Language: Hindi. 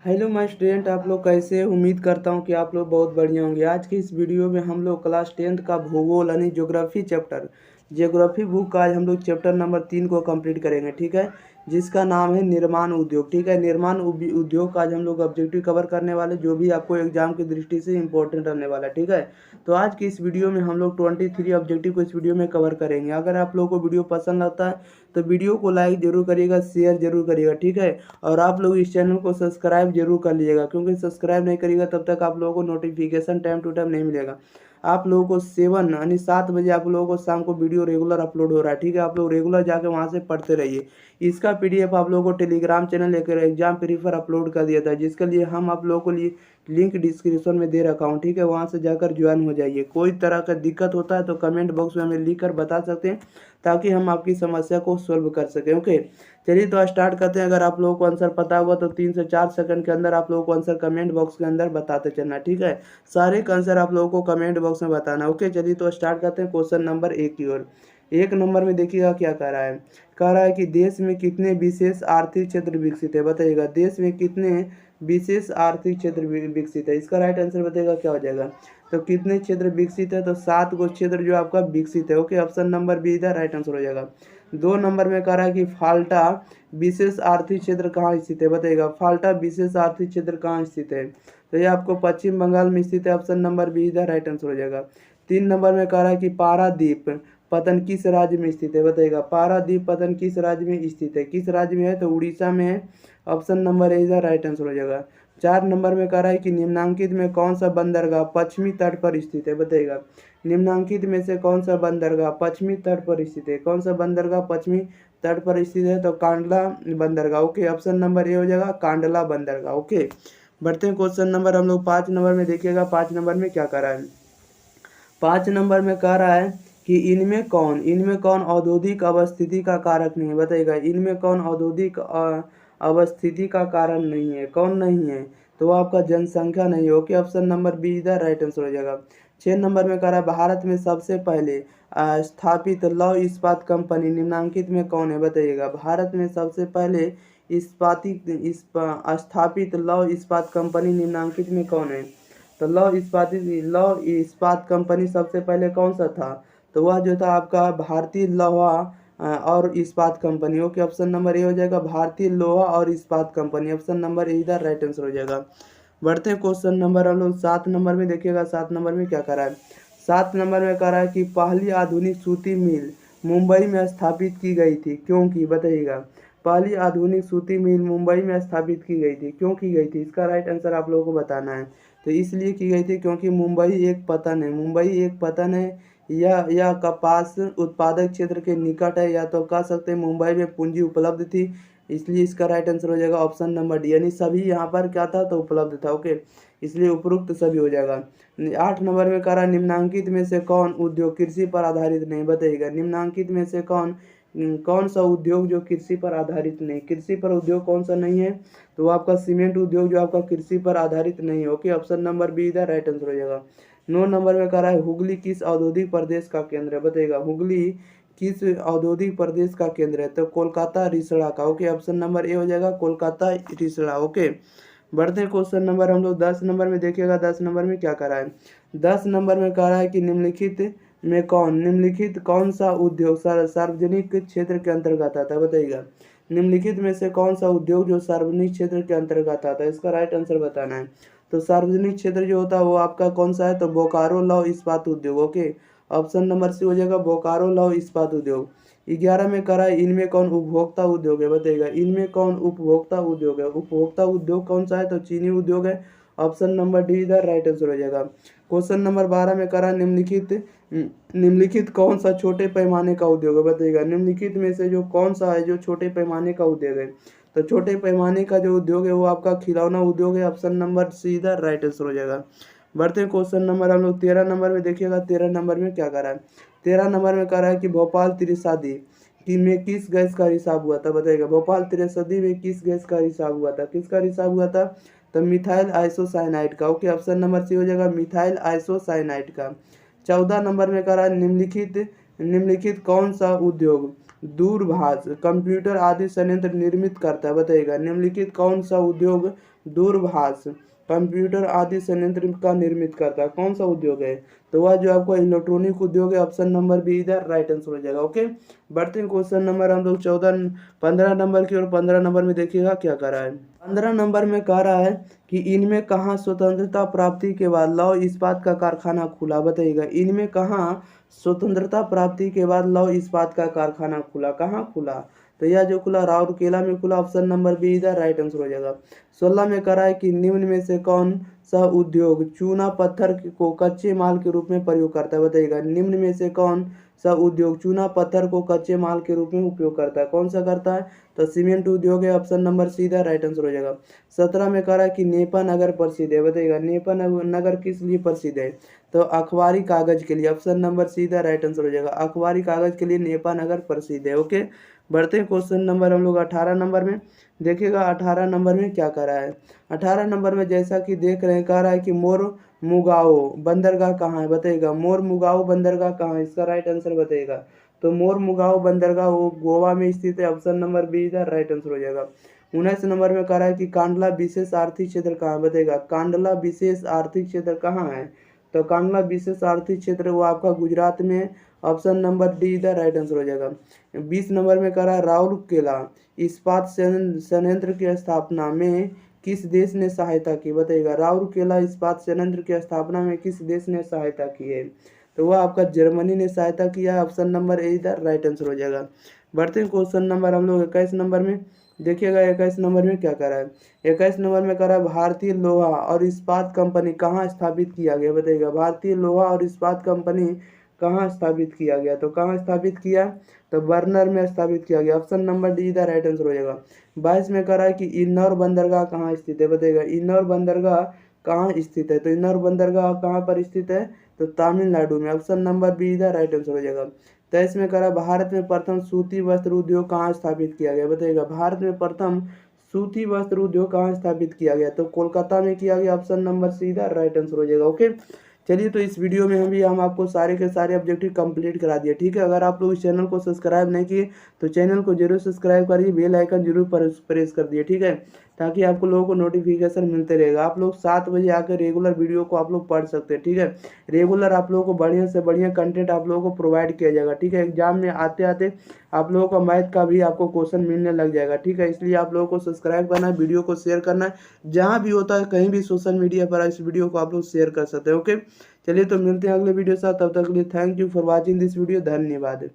हेलो माय स्टूडेंट, आप लोग कैसे हैं? उम्मीद करता हूं कि आप लोग बहुत बढ़िया होंगे। आज की इस वीडियो में हम लोग क्लास 10th का भूगोल यानी ज्योग्राफी चैप्टर ज्योग्राफी बुक का आज हम लोग चैप्टर नंबर 3 को कंप्लीट करेंगे। ठीक है, जिसका नाम है निर्माण उद्योग। ठीक है, निर्माण उद्योग का आज हम लोग ऑब्जेक्टिव कवर करने वाले, जो भी आपको एग्जाम की दृष्टि से इंपॉर्टेंट रहने वाला है। ठीक है, तो आज की इस वीडियो में हम लोग 23 ऑब्जेक्टिव को इस वीडियो में कवर करेंगे। अगर आप लोगों को वीडियो पसंद आता है तो वीडियो को लाइक जरूर करिएगा, शेयर जरूर करिएगा। ठीक है, और आप लोग इस चैनल को सब्सक्राइब जरूर कर लीजिएगा, क्योंकि सब्सक्राइब नहीं करिएगा तब तक आप लोगों को नोटिफिकेशन टाइम टू टाइम नहीं मिलेगा। आप लोगों को 7 आप लोगों को शाम को वीडियो रेगुलर अपलोड हो रहा है। ठीक है, आप लोग रेगुलर जाके वहाँ से पढ़ते रहिए। इसका पीडीएफ आप लोगों को टेलीग्राम चैनल लेकर एग्जाम प्रीफर अपलोड कर दिया था, जिसके लिए हम आप लोगों को लिए लिंक डिस्क्रिप्शन में दे रखा हूँ। ठीक है, वहाँ से जाकर ज्वाइन हो जाइए। कोई तरह का दिक्कत होता है तो कमेंट बॉक्स में हमें लिख कर बता सकते हैं, ताकि हम आपकी समस्या को सॉल्व कर सकें। ओके, चलिए तो स्टार्ट करते हैं। अगर आप लोगों को आंसर पता होगा तो 3 से 4 सेकंड के अंदर आप लोगों को आंसर कमेंट बॉक्स के अंदर बताते चलना। ठीक है, सारे का आंसर आप लोगों को कमेंट बॉक्स में बताना। ओके, चलिए तो स्टार्ट करते हैं क्वेश्चन नंबर 1 की ओर। 1 नंबर में देखिएगा क्या कह रहा है। कह रहा है कि देश में कितने विशेष आर्थिक क्षेत्र विकसित है। बताइएगा, देश में कितने विशेष आर्थिक क्षेत्र विकसित है। इसका राइट आंसर बताइएगा क्या हो जाएगा। तो कितने क्षेत्र विकसित है, तो 7 गो क्षेत्र जो आपका विकसित है। ओके, ऑप्शन नंबर बी इधर राइट आंसर हो जाएगा। 2 नंबर में कह रहा है कि फाल्टा विशेष आर्थिक क्षेत्र कहाँ स्थित है। बताइएगा, फाल्टा विशेष आर्थिक क्षेत्र कहाँ स्थित है। तो ये आपको पश्चिम बंगाल में स्थित है। ऑप्शन नंबर बी इधर राइट आंसर हो जाएगा। 3 नंबर में कह रहा है कि पारादीप पतन किस राज्य में स्थित है। बताइएगा, पारादीप पतन किस राज्य में स्थित है। किस राज्य में है, तो उड़ीसा में है। ऑप्शन नंबर ए इधर राइट आंसर हो जाएगा। 4 नंबर में कह रहा है कि निम्नांकित में कौन सा बंदरगाह पश्चिमी तट पर स्थित है। बताइएगा, निम्नांकित में से कौन सा बंदरगाह पश्चिमी तट पर स्थित है। कौन सा बंदरगाह पश्चिमी तट पर स्थित है, तो कांडला बंदरगाह। ओके, ऑप्शन नंबर ए हो जाएगा कांडला बंदरगाह। ओके, बढ़ते हैं क्वेश्चन नंबर हम लोग 5 नंबर में। देखिएगा 5 नंबर में क्या कर रहा है। 5 नंबर में कह रहा है कि इनमें कौन औद्योगिक अवस्थिति का कारक नहीं है। बताइएगा, इनमें कौन औद्योगिक अवस्थिति का कारण नहीं है, कौन नहीं है, तो वो आपका जनसंख्या नहीं हो। कि ऑप्शन नंबर बी इधर राइट आंसर हो जाएगा। 6 नंबर में कह रहा है भारत में सबसे पहले स्थापित लौह इस्पात कंपनी निम्नांकित में कौन है। बताइएगा, भारत में सबसे पहले स्थापित लौह इस्पात कंपनी निम्नांकित में कौन है। तो लौह इस्पात कंपनी सबसे पहले कौन सा था, तो वह जो था आपका भारतीय लोहा और इस्पात company. Okay, option number A हो जाएगा भारतीय लोहा और इस्पात कंपनी। ऑप्शन नंबर ए इधर राइट आंसर हो जाएगा। बढ़ते हैं क्वेश्चन नंबर हम लोग 7 नंबर में। देखिएगा 7 नंबर में क्या कर रहा है। 7 नंबर में कह रहा है कि पहली आधुनिक सूती मिल मुंबई में स्थापित की गई थी, क्योंकि। बताइएगा, पहली आधुनिक सूती मिल मुंबई में स्थापित की गई थी, क्यों की गई थी। इसका राइट आंसर आप लोगों को बताना है। तो इसलिए की गई थी क्योंकि मुंबई एक पतन है। यह कपास उत्पादक क्षेत्र के निकट है, या तो कह सकते हैं मुंबई में पूंजी उपलब्ध थी, इसलिए इसका राइट आंसर हो जाएगा ऑप्शन नंबर डी, यानी सभी यहाँ पर क्या था, तो उपलब्ध था। ओके, इसलिए उपरोक्त सभी हो जाएगा। 8 नंबर में कह रहा है निम्नांकित में से कौन उद्योग कृषि पर आधारित नहीं। बताइएगा, निम्नांकित में से कौन सा उद्योग जो कृषि पर आधारित नहीं। कृषि पर उद्योग कौन सा नहीं है, तो वो आपका सीमेंट उद्योग जो आपका कृषि पर आधारित नहीं है। ओके, ऑप्शन नंबर बी इधर राइट आंसर हो जाएगा। 9 नंबर में कह रहा है हुगली किस औद्योगिक प्रदेश का केंद्र है। बताइएगा, हुगली किस औद्योगिक प्रदेश का केंद्र है, तो कोलकाता रिसड़ा का। ओके, ऑप्शन नंबर ए हो जाएगा कोलकाता रिसड़ा। ओके, बढ़ते हैं क्वेश्चन नंबर हम लोग 10 नंबर में। देखिएगा 10 नंबर में क्या कर रहा है। 10 नंबर में कह रहा है कि निम्नलिखित कौन सा उद्योग सार्वजनिक क्षेत्र के अंतर्गत आता है। बताइएगा, निम्नलिखित में से कौन सा उद्योग जो सार्वजनिक क्षेत्र के अंतर्गत आता है। इसका राइट आंसर बताना है। तो सार्वजनिक क्षेत्र जो होता है वो आपका कौन सा है, तो बोकारो लौह इस्पात उद्योग। ओके, ऑप्शन नंबर सी हो जाएगा बोकारो लौह इस्पात उद्योग। 11 में करा है इनमें कौन उपभोक्ता उद्योग है। बताइएगा, इनमें कौन उपभोक्ता उद्योग है। उपभोक्ता उद्योग कौन सा है, तो चीनी उद्योग है। ऑप्शन नंबर डी इधर राइट आंसर हो जाएगा। क्वेश्चन नंबर 12 में करा निम्नलिखित कौन सा छोटे पैमाने का उद्योग है। बताइएगा, निम्नलिखित में से जो कौन सा है जो छोटे पैमाने का उद्योग है, तो छोटे पैमाने का जो उद्योग है वो आपका खिलौना उद्योग है। ऑप्शन नंबर सी इधर राइट आंसर हो जाएगा। बढ़ते हैं क्वेश्चन नंबर हम लोग 13 नंबर में। देखिएगा 13 नंबर में क्या कर रहा है। 13 नंबर में कह रहा है कि भोपाल त्रिशादी की में किस गैस का रिसाव हुआ था। बताइएगा, भोपाल त्रिशादी में किस गैस का रिसाव हुआ था। किसका रिसाव हुआ था, तो मिथाइल आइसोसाइनाइड का। ओके, ऑप्शन नंबर सी हो जाएगा मिथाइल आइसोसाइनाइड का। 14 नंबर में कह रहा है निम्नलिखित कौन सा उद्योग दूरभाष, कंप्यूटर आदि संयंत्र निर्मित करता है? बताइएगा। निम्नलिखित कौन सा उद्योग दूरभाष, कंप्यूटर आदि संयंत्र का निर्मित करता है? कौन सा उद्योग है? तो वह जो आपको इलेक्ट्रॉनिक उद्योग है। ऑप्शन नंबर बी इधर राइट आंसर हो जाएगा। ओके, बढ़ते हैं क्वेश्चन नंबर हम लोग 15 नंबर की। और 15 नंबर में देखिएगा क्या कर रहा है। 15 नंबर में कह रहा है कि इनमें कहाँ स्वतंत्रता प्राप्ति के बाद लौह इस्पात का कारखाना खुला? बताइएगा। इनमें कहाँ स्वतंत्रता प्राप्ति के बाद लौह इस्पात का कारखाना खुला? कहाँ खुला? तो यह जो खुला राउरकेला में खुला। ऑप्शन नंबर बी इधर राइट आंसर हो जाएगा। 16 में कह रहा है कि निम्न में से कौन सा उद्योग चूना पत्थर को कच्चे माल के रूप में प्रयोग करता है? बताइएगा। निम्न में से कौन सा उद्योग चूना पत्थर को कच्चे माल के रूप में उपयोग करता है? कौन सा करता है? तो सीमेंट उद्योग है। ऑप्शन नंबर सीधा राइट आंसर हो जाएगा। 17 में कह रहा है कि नेपा नगर प्रसिद्ध है? बताइएगा। नेपा नगर किस लिए प्रसिद्ध है? तो अखबारी कागज के लिए। ऑप्शन नंबर सीधा राइट आंसर हो जाएगा। अखबारी कागज के लिए नेपा नगर प्रसिद्ध है। ओके, बढ़ते हैं क्वेश्चन नंबर हम लोग 18 नंबर में। देखिएगा 18 नंबर में क्या कह रहा है। 18 नंबर में जैसा कि देख रहे हैं, कह रहा है कि मोर मुगाओ बंदरगाह कहाँ है? बताइएगा। मोर मुगाओ बंदरगाह कहाँ है? इसका राइट आंसर बताइएगा। तो मोर मुगाओ बंदरगाह वो गोवा में स्थित है। ऑप्शन नंबर बी इधर राइट आंसर हो जाएगा। 19 नंबर में कह रहा है कि कांडला विशेष आर्थिक क्षेत्र कहाँ है? बताइएगा। कांडला विशेष आर्थिक क्षेत्र कहाँ है? तो कांडला विशेष आर्थिक क्षेत्र वो आपका गुजरात में। ऑप्शन नंबर डी इधर राइट आंसर हो जाएगा। 20 नंबर में कह रहा है राउरकेला इस्पात संयंत्र की स्थापना में किस देश ने सहायता की? बताइएगा। राउरकेला इस्पात संयंत्र की स्थापना में किस देश ने सहायता की है? तो वह आपका जर्मनी ने सहायता किया है। ऑप्शन नंबर ए इधर राइट आंसर हो जाएगा। बढ़ते हैं क्वेश्चन नंबर हम लोग 21 नंबर में। देखिएगा 21 नंबर में क्या कर रहा है। 21 नंबर में कह रहा है भारतीय लोहा और इस्पात कंपनी कहाँ स्थापित किया गया? बताइएगा। भारतीय लोहा और इस्पात कंपनी कहाँ स्थापित किया गया? तो कहाँ स्थापित किया? तो बर्नर में स्थापित किया गया। ऑप्शन नंबर डी इधर राइट आंसर हो जाएगा। 22 में कह रहा है कि इन्नौर बंदरगाह कहाँ स्थित है? बताइएगा। इन्नौर बंदरगाह कहाँ स्थित है? तो इन्नौर बंदरगाह कहाँ पर स्थित है? तो तमिलनाडु में। ऑप्शन नंबर बी इधर राइट आंसर हो जाएगा। 23 में कह रहा है भारत में प्रथम सूती वस्त्र उद्योग कहाँ स्थापित किया गया? बताइएगा। भारत में प्रथम सूती वस्त्र उद्योग कहाँ स्थापित किया गया? तो कोलकाता में किया गया। ऑप्शन नंबर सी इधर राइट आंसर हो जाएगा। ओके, चलिए तो इस वीडियो में हम आपको सारे के सारे ऑब्जेक्टिव कंप्लीट करा दिए। ठीक है, अगर आप लोग इस चैनल को सब्सक्राइब नहीं किए तो चैनल को जरूर सब्सक्राइब करिए, बेल आइकन जरूर प्रेस कर दिए। ठीक है, ताकि आपको लोगों को नोटिफिकेशन मिलते रहेगा। आप लोग 7 बजे आकर रेगुलर वीडियो को आप लोग पढ़ सकते हैं। ठीक है, रेगुलर आप लोगों को बढ़िया से बढ़िया कंटेंट आप लोगों को प्रोवाइड किया जाएगा। ठीक है, एग्जाम में आते आते आप लोगों का मैथ का भी आपको क्वेश्चन मिलने लग जाएगा। ठीक है, इसलिए आप लोगों को सब्सक्राइब करना है, वीडियो को शेयर करना है। जहाँ भी होता है कहीं भी सोशल मीडिया पर इस वीडियो को आप लोग शेयर कर सकते हैं। ओके, चलिए तो मिलते हैं अगले वीडियो के साथ। तब तक के लिए thank you for watching this video. धन्यवाद।